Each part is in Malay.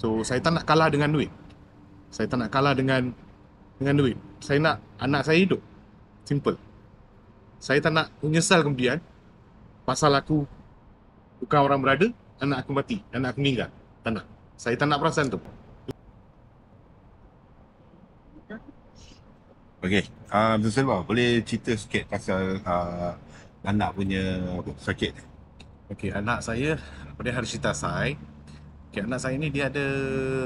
So saya tak nak kalah dengan duit. Saya tak nak kalah dengan duit. Saya nak anak saya hidup. Simple. Saya tak nak menyesal kemudian pasal aku bukan orang berada, anak aku mati, anak aku meninggal. Tak nak. Saya tak nak perasaan tu. Okey, Mr. Selva, boleh cerita sikit pasal anak punya sakit? Okey, anak saya daripada Harshita Sai. Okey, anak saya ni dia ada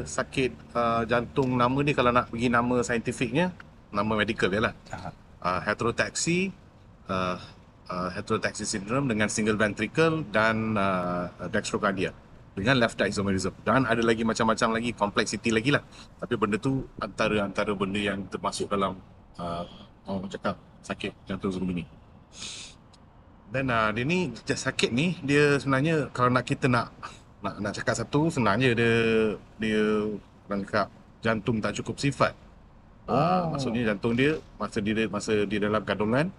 sakit jantung. Nama dia kalau nak pergi nama saintifiknya, nama medical dia lah. Heterotaxy, heterotaxy syndrome dengan single ventricle dan dextrocardia dengan left isomerism, dan ada lagi macam-macam lagi, kompleksiti lagi lah. Tapi benda tu antara benda yang termasuk dalam orang cakap sakit jantung sebelum ni. Dan dia ni sakit ni, dia sebenarnya kalau nak kita nak cakap satu, senangnya dia orang cakap jantung tak cukup sifat. Maksudnya jantung dia masa dia dalam kandungan,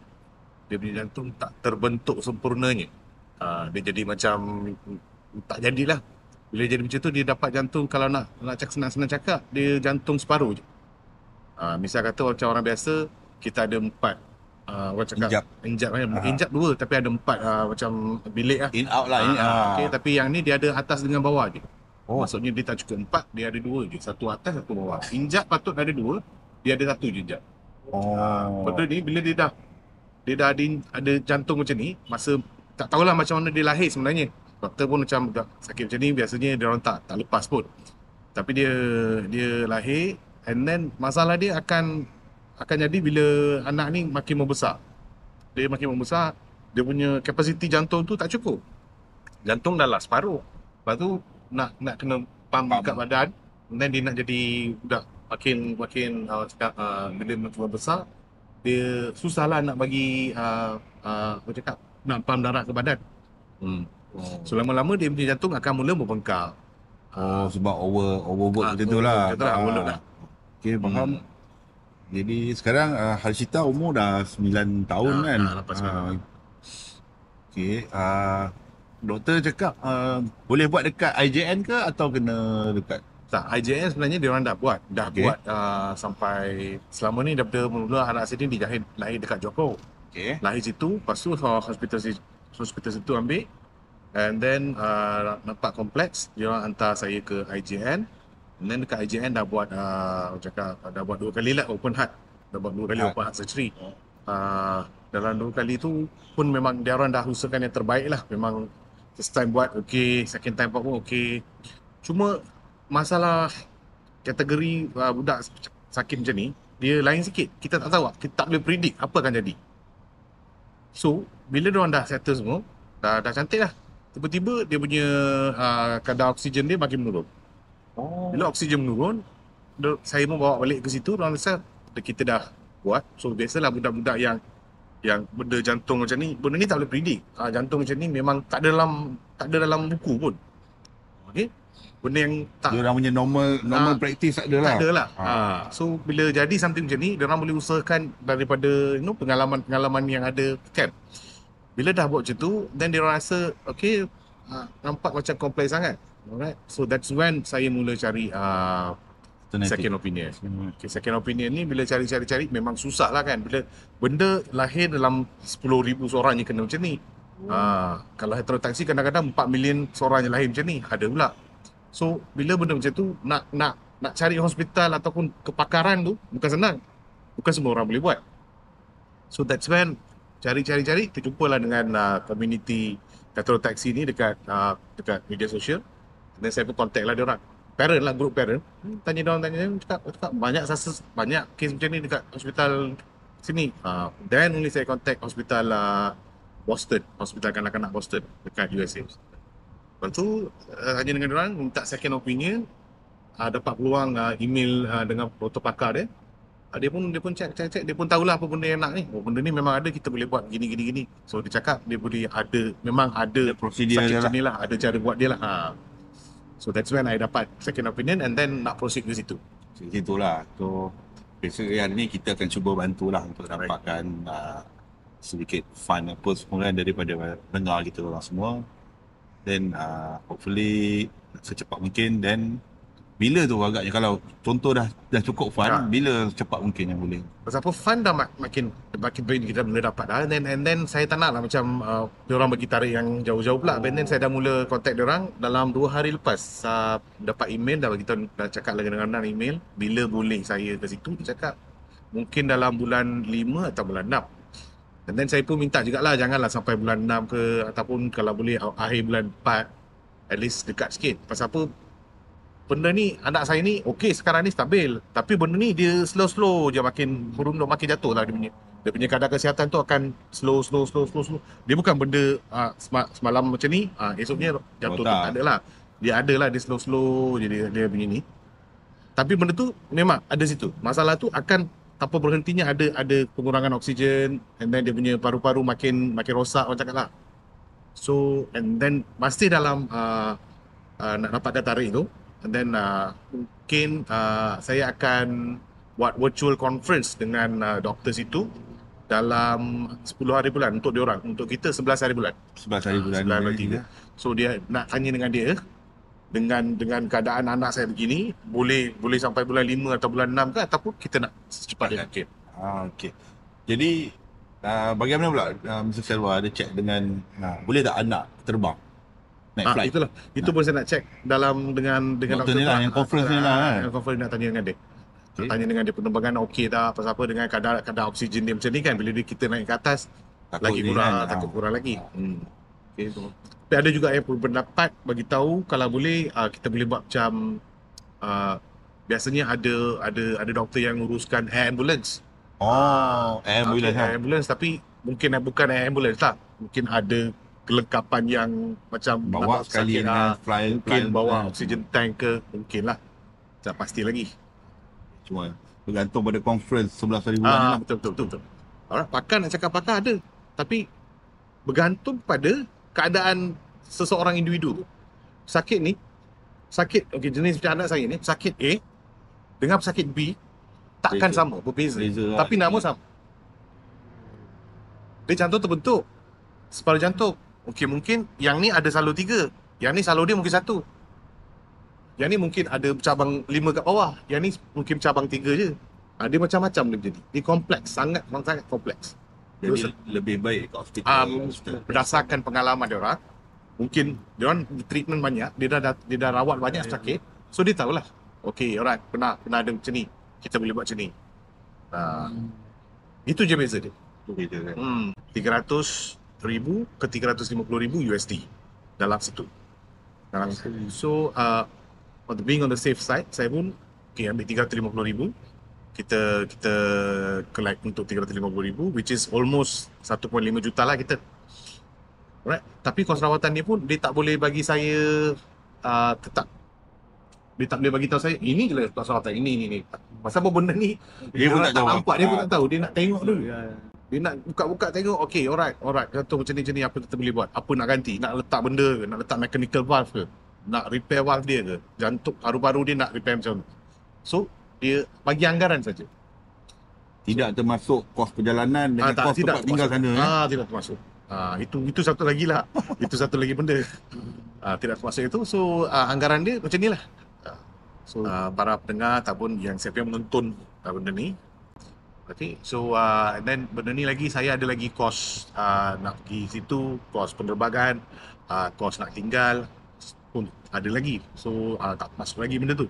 dia punya jantung tak terbentuk sempurnanya. Dia jadi macam tak jadilah. Bila jadi macam tu, dia dapat jantung, kalau nak cakap senang-senang cakap, dia jantung separuh je. Misal kata macam orang biasa, kita ada 4 orang cakap injap 2, tapi ada 4 macam bilik lah. In out lah. Okay, tapi yang ni dia ada atas dengan bawah je. Maksudnya dia tak cukup 4, dia ada 2 je. Satu atas, satu bawah. Injap patut ada 2, dia ada 1 je injap. Betul ni, bila dia dah ada jantung macam ni, masa tak tahulah macam mana dia lahir sebenarnya. Doktor pun macam sakit macam ni biasanya dia orang tak lepas pun. Tapi dia lahir, and then masalah dia akan jadi bila anak ni makin membesar. Dia makin membesar, dia punya kapasiti jantung tu tak cukup. Jantung dah lah separuh. Lepas tu nak kena pump dekat badan, and then dia nak jadi budak makin bila makin besar, dia susah lah nak bagi nak pump darah ke badan. So lama-lama dia punya jantung akan mula membengkak. Sebab overwork macam tu lah. Overload lah. Okay, faham. Jadi sekarang Harshita umur dah 9 tahun kan? Lepas sekarang. Okay, doktor cakap boleh buat dekat IJN ke atau kena dekat? Tak, IJN sebenarnya dia orang dah buat sampai selama ni daripada mula anak saya ni lahir dekat Johor. Lahir situ, lepas tu hospital situ ambil, and then nampak kompleks, dia orang hantar saya ke IJN. And then dekat IJN dah buat dah buat 2 kali lah open heart. Dah buat 2 kali open heart surgery. Dalam 2 kali tu pun memang dia orang dah usahakan yang terbaik lah. Memang first time buat okey, second time buat pun okey. Cuma masalah kategori budak sakit macam ni, dia lain sikit. Kita tak tahu, kita tak boleh predict apa akan jadi. So, bila dia orang dah settle semua, dah cantik lah, tiba-tiba dia punya kadar oksigen dia makin menurun. Bila oksigen menurun, saya mau bawa balik ke situ, orang rasa kita dah buat. So biasalah budak-budak yang benda jantung macam ni, benda ni tak boleh predict. Jantung macam ni memang tak ada dalam buku pun. Okey, benda yang tak, dia orang punya normal practice tak ada lah. Tak ada lah. So bila jadi something macam ni, dia orang boleh usahakan daripada pengalaman yang ada kan. Bila dah buat macam tu, then dia orang rasa okey, nampak macam kompleks sangat. Alright, so that's when saya mula cari second opinion. Okay, second opinion ni bila cari memang susah lah kan. Bila benda lahir dalam 10,000 seorang je kena macam ni. Kalau heterotaxy kadang-kadang 4 million seorang je lahir macam ni, ada pula. So bila benda macam tu, nak cari hospital ataupun kepakaran tu bukan senang. Bukan semua orang boleh buat. So that's when cari terjumpalah dengan community heterotaxy ni dekat media sosial. Dan saya pun contact lah dia orang. Parent lah, group parent. Tanya dia orang, cakap banyak kes macam ni dekat hospital sini. Then only saya contact hospital Boston, hospital kanak-kanak Boston dekat USA. Lepas tu tanya dengan dia orang, minta second opinion, dapat peluang email dengan doktor pakar dia. Dia pun check, dia pun tahulah apa benda yang nak ni. Benda ni memang ada, kita boleh buat gini. So dia cakap dia boleh memang ada prosedur sakit macam ni lah, ada cara buat dia lah. So that's when I dapat second opinion, and then nak proceed ke situ. Situlah. So besok hari ni kita akan cuba bantulah untuk dapatkan sedikit fund apa semua kan daripada dengar kita orang semua. Then hopefully secepat mungkin then bila tu agaknya kalau contoh dah cukup fun, Ah. bila cepat mungkin yang boleh? Pasal apa fun dah makin baik kita mula dapat dah. And then saya tak nak lah macam diorang bagi tarik yang jauh-jauh pula. And then saya dah mula contact diorang dalam 2 hari lepas dapat email, dah bagi tahu, dah cakap lagi dengan email bila boleh saya ke situ. Dia cakap mungkin dalam bulan 5 atau bulan 6. And then saya pun minta jugalah janganlah sampai bulan 6 ke, ataupun kalau boleh akhir bulan 4, at least dekat sikit. Pasal apa, benda ni anak saya ni okey sekarang ni stabil, tapi benda ni dia slow je makin merunduk, makin jatuh lah dia punya keadaan kesihatan tu akan slow. Dia bukan benda semalam macam ni, esoknya jatuh tu tak. tak ada lah. Dia ada lah, dia slow je dia punya ni. Tapi benda tu memang ada situ. Masalah tu akan tanpa berhentinya ada pengurangan oksigen, and then dia punya paru-paru makin rosak, orang cakap lah. So and then masih dalam nak dapat data tarik tu. And then mungkin saya akan buat virtual conference dengan doktor situ dalam 10 hari bulan untuk diorang. Untuk kita 11 hari bulan. 11 hari bulan 11 hari ni. tiga. So dia nak tanya dengan dia, dengan keadaan anak saya begini, boleh sampai bulan 5 atau bulan 6 ke, ataupun kita nak secepatnya mungkin. Okey. Jadi bagaimana pula Mr. Selva ada check dengan boleh tak anak terbang? Naik flight. Itulah. Itu pun saya nak check dengan Doktor ni lah, yang conference ni lah, kan? Yang conference nak tanya dengan dia. Nak tanya dengan dia penerbangan okey tak, pasal apa dengan kadar oksigen dia macam ni kan, bila kita naik ke atas Takut lagi ni kurang, kan? takut kurang lagi. Okay, tu. Tapi ada juga yang berpendapat bagi tahu kalau boleh kita boleh buat macam biasanya ada doktor yang uruskan air ambulance. Air ambulance Air ambulance, tapi mungkin bukan air ambulance lah. Mungkin ada kelengkapan yang macam bawa nak sekali sakit, dengan fly mungkin bawa oksigen tank ke, mungkin lah. Tak pasti lagi. Cuma bergantung pada conference 11 hari bulan ni lah. Betul. Alright, pakar nak cakap pakar ada. Tapi bergantung pada keadaan seseorang individu tu. Sakit, okey, jenis macam anak saya ni, sakit A dengan sakit B takkan Beza. sama, berbeza. Beza Tapi lah. nama sama. Dia jantung terbentuk. Separuh jantung. Okey, mungkin yang ni ada salur 3. Yang ni salur dia mungkin 1. Yang ni mungkin ada cabang 5 kat bawah. Yang ni mungkin cabang 3 je. Dia macam-macam dia jadi. Dia kompleks, sangat kompleks. Jadi lebih baik kat hospital. Berdasarkan pengalaman dia orang, mungkin dia orang treatment banyak, dia dah rawat banyak sakit. So dia tahulah. Okey, alright, pernah ada macam ni. Kita boleh buat macam ni. Itu je beza dia. Beza kan. 300,000 ke 350,000 USD dalam situ. So being on the safe side, saya pun ambil 350,000. Kita collect untuk 350,000, which is almost 1.5 juta lah kita. Alright. Tapi kos rawatan ni pun dia tak boleh bagi saya tetap. Dia tak boleh bagi tahu saya ini je lah kos rawatan ini. Pasal apa benda ni Dia pun tak tahu. nampak, dia pun tak tahu. Dia nak tengok dulu. Dia nak buka-buka tengok, okey, alright. Kata macam ni apa kita boleh buat? Apa nak ganti? Nak letak benda ke? Nak letak mechanical valve ke? Nak repair valve dia ke? Jantung, paru-paru dia nak repair macam mana? So, dia bagi anggaran saja. Tidak termasuk kos perjalanan dengan kos tempat tinggal sana. Tidak termasuk. Itu satu lagi lah. Itu satu lagi benda. Tidak termasuk itu. So, anggaran dia macam ni lah. So, para pendengar ataupun yang siapa yang menonton benda ni. Okay, so and then benda ni lagi, saya ada lagi kos nak pergi situ, kos penerbangan, kos nak tinggal pun ada lagi. So, tak masuk lagi benda tu.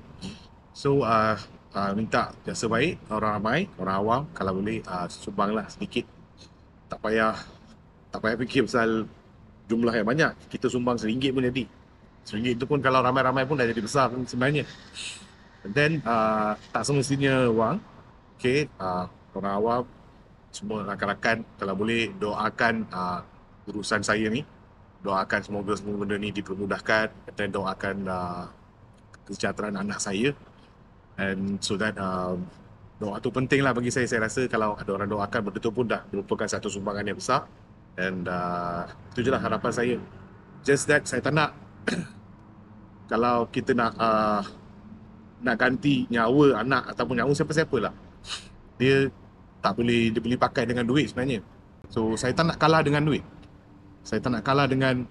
So, minta jasa baik orang ramai, orang awam kalau boleh sumbanglah sedikit. Tak payah fikir pasal jumlah yang banyak. Kita sumbang RM1 pun jadi. RM1 tu pun kalau ramai-ramai pun dah jadi besar pun sebenarnya. And then tak semestinya wang. Okay, orang awam, semua rakan-rakan kalau boleh doakan urusan saya ni. Doakan semoga semua benda ni dipermudahkan. Dan doakan kesejahteraan anak saya. And so that doa tu penting lah bagi saya. Saya rasa kalau ada orang doakan, benda tu pun dah merupakan satu sumbangan yang besar. And itu je lah harapan saya. Just that saya tak nak kalau kita nak ganti nyawa anak ataupun nyawa siapa-siapa lah, dia boleh pakai dengan duit sebenarnya. So saya tak nak kalah dengan duit. Saya tak nak kalah dengan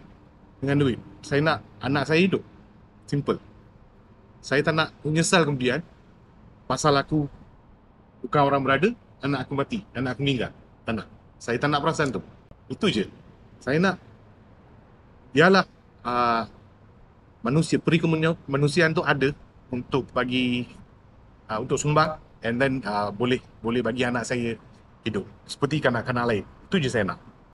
duit. Saya nak anak saya hidup. Simple. Saya tak nak menyesal kemudian pasal aku bukan orang berada, anak aku mati, anak aku meninggal. Tak nak. Saya tak nak perasaan tu. Itu je. Saya nak biarlah kemanusiaan tu ada untuk bagi untuk sumbang, and then boleh bagi anak saya hidup seperti kanak-kanak lain. Itu je saya nak.